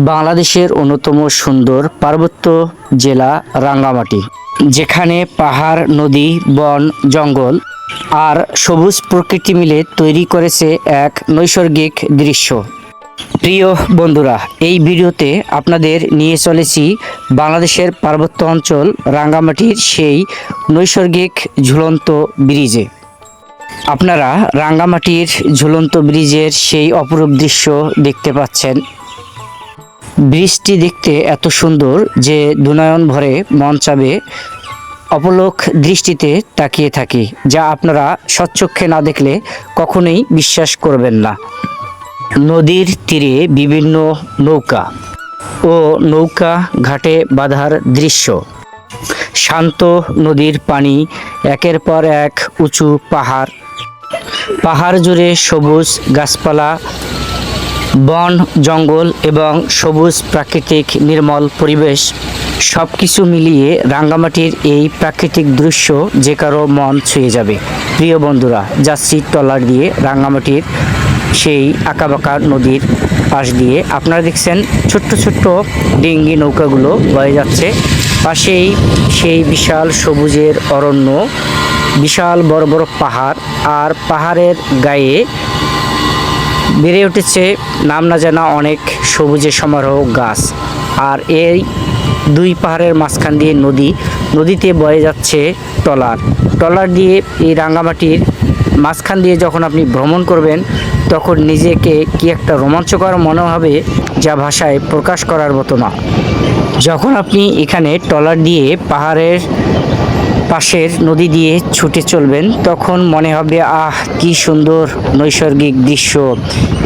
বাংলাদেশের অন্যতম সুন্দর পার্বত্য জেলা রাঙ্গামাটি, যেখানে পাহাড়, নদী, বন, জঙ্গল আর সবুজ প্রকৃতি মিলে তৈরি করেছে এক নৈসর্গিক দৃশ্য। প্রিয় বন্ধুরা, এই ভিডিওতে আপনাদের নিয়ে চলেছি বাংলাদেশের পার্বত্য অঞ্চল রাঙ্গামাটির সেই নৈসর্গিক ঝুলন্ত ব্রিজে। আপনারা রাঙ্গামাটির ঝুলন্ত ব্রিজের সেই অপরূপ দৃশ্য দেখতে পাচ্ছেন। ব্রিজটি দেখতে এত সুন্দর যে দুনয়ন ভরে মন চাবে অপলক দৃষ্টিতে তাকিয়ে থাকি, যা আপনারা স্বচক্ষে না দেখলে কখনোই বিশ্বাস করবেন না। নদীর তীরে বিভিন্ন নৌকা ও নৌকা ঘাটে বাঁধার দৃশ্য, শান্ত নদীর পানি, একের পর এক উঁচু পাহাড় জুড়ে সবুজ গাছপালা, বন, জঙ্গল এবং সবুজ প্রাকৃতিক নির্মল পরিবেশ, সব কিছু মিলিয়ে রাঙ্গামাটির এই প্রাকৃতিক দৃশ্য যে কারো মন ছুঁয়ে যাবে। প্রিয় বন্ধুরা, যাচ্ছি ট্রলার দিয়ে রাঙ্গামাটির সেই আঁকাবাঁকা নদীর পাশ দিয়ে। আপনারা দেখছেন ছোট্ট ছোট্ট ডিঙ্গি নৌকাগুলো বয়ে যাচ্ছে, পাশেই সেই বিশাল সবুজের অরণ্য, বিশাল বড় বড় পাহাড়, আর পাহাড়ের গায়ে বেড়ে উঠেছে নাম না জানা অনেক সবুজের সমারোহ গাছ। আর এই দুই পাহাড়ের মাঝখান দিয়ে নদীতে বয়ে যাচ্ছে ট্রলার দিয়ে। এই রাঙ্গামাটির মাঝখান দিয়ে যখন আপনি ভ্রমণ করবেন, তখন নিজেকে কি একটা রোমাঞ্চকর মনে হবে, যা ভাষায় প্রকাশ করার মতো না। যখন আপনি এখানে ট্রলার দিয়ে পাহাড়ের পাশের নদী দিয়ে ছুটে চলবেন, তখন মনে হবে আহ, কি সুন্দর নৈসর্গিক দৃশ্য।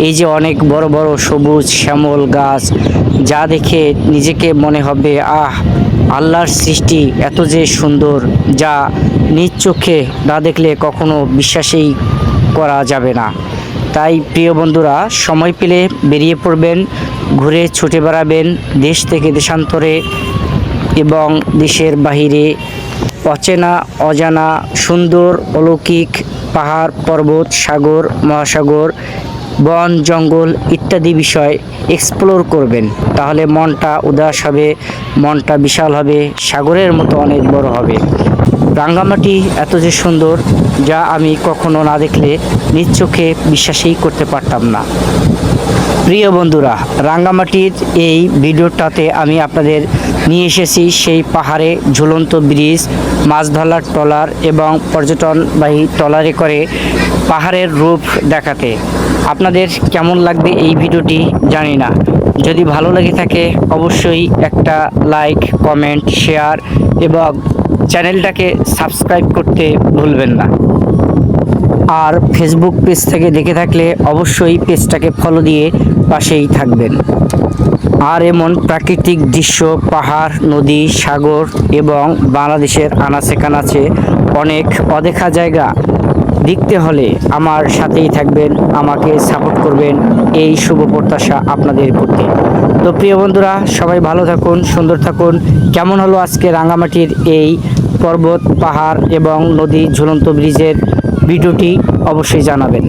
এই যে অনেক বড় বড় সবুজ শ্যামল গাছ, যা দেখে নিজেকে মনে হবে আহ, আল্লাহর সৃষ্টি এত যে সুন্দর, যা নিজ চোখে না দেখলে কখনো বিশ্বাসই করা যাবে না। তাই প্রিয় বন্ধুরা, সময় পেলে বেরিয়ে পড়বেন, ঘুরে ছুটে বেড়াবেন দেশ থেকে দেশান্তরে এবং দেশের বাহিরে। অচেনা অজানা সুন্দর অলৌকিক পাহাড়, পর্বত, সাগর, মহাসাগর, বন, জঙ্গল ইত্যাদি বিষয় এক্সপ্লোর করবেন। তাহলে মনটা উদাস হবে, মনটা বিশাল হবে, সাগরের মতো অনেক বড় হবে। রাঙ্গামাটি এত যে সুন্দর, যা আমি কখনো না দেখলে নিজ চোখে বিশ্বাসই করতে পারতাম না। প্রিয় বন্ধুরা, রাঙ্গামাটির এই ভিডিওটাতে আমি আপনাদের নিয়ে এসেছি সেই পাহাড়ে ঝুলন্ত ব্রিজ, মাছ ধরার ট্রলার এবং পর্যটনবাহী ট্রলারে করে পাহাড়ের রূপ দেখাতে। আপনাদের কেমন লাগবে এই ভিডিওটি জানি না। যদি ভালো লেগে থাকে অবশ্যই একটা লাইক, কমেন্ট, শেয়ার এবং চ্যানেলটাকে সাবস্ক্রাইব করতে ভুলবেন না। আর ফেসবুক পেজ থেকে দেখে থাকলে অবশ্যই পেজটাকে ফলো দিয়ে পাশেই থাকবেন। আর এমন প্রাকৃতিক দৃশ্য, পাহাড়, নদী, সাগর এবং বাংলাদেশের আনাচে কানাচে অনেক অদেখা জায়গা দেখতে হলে আমার সাথেই থাকবেন, আমাকে সাপোর্ট করবেন, এই শুভ প্রত্যাশা আপনাদের প্রতি। তো প্রিয় বন্ধুরা, সবাই ভালো থাকুন, সুন্দর থাকুন। কেমন হলো আজকে রাঙ্গামাটির এই পর্বত, পাহাড় এবং নদী ঝুলন্ত ব্রিজের ভিডিওটি অবশ্যই জানাবেন।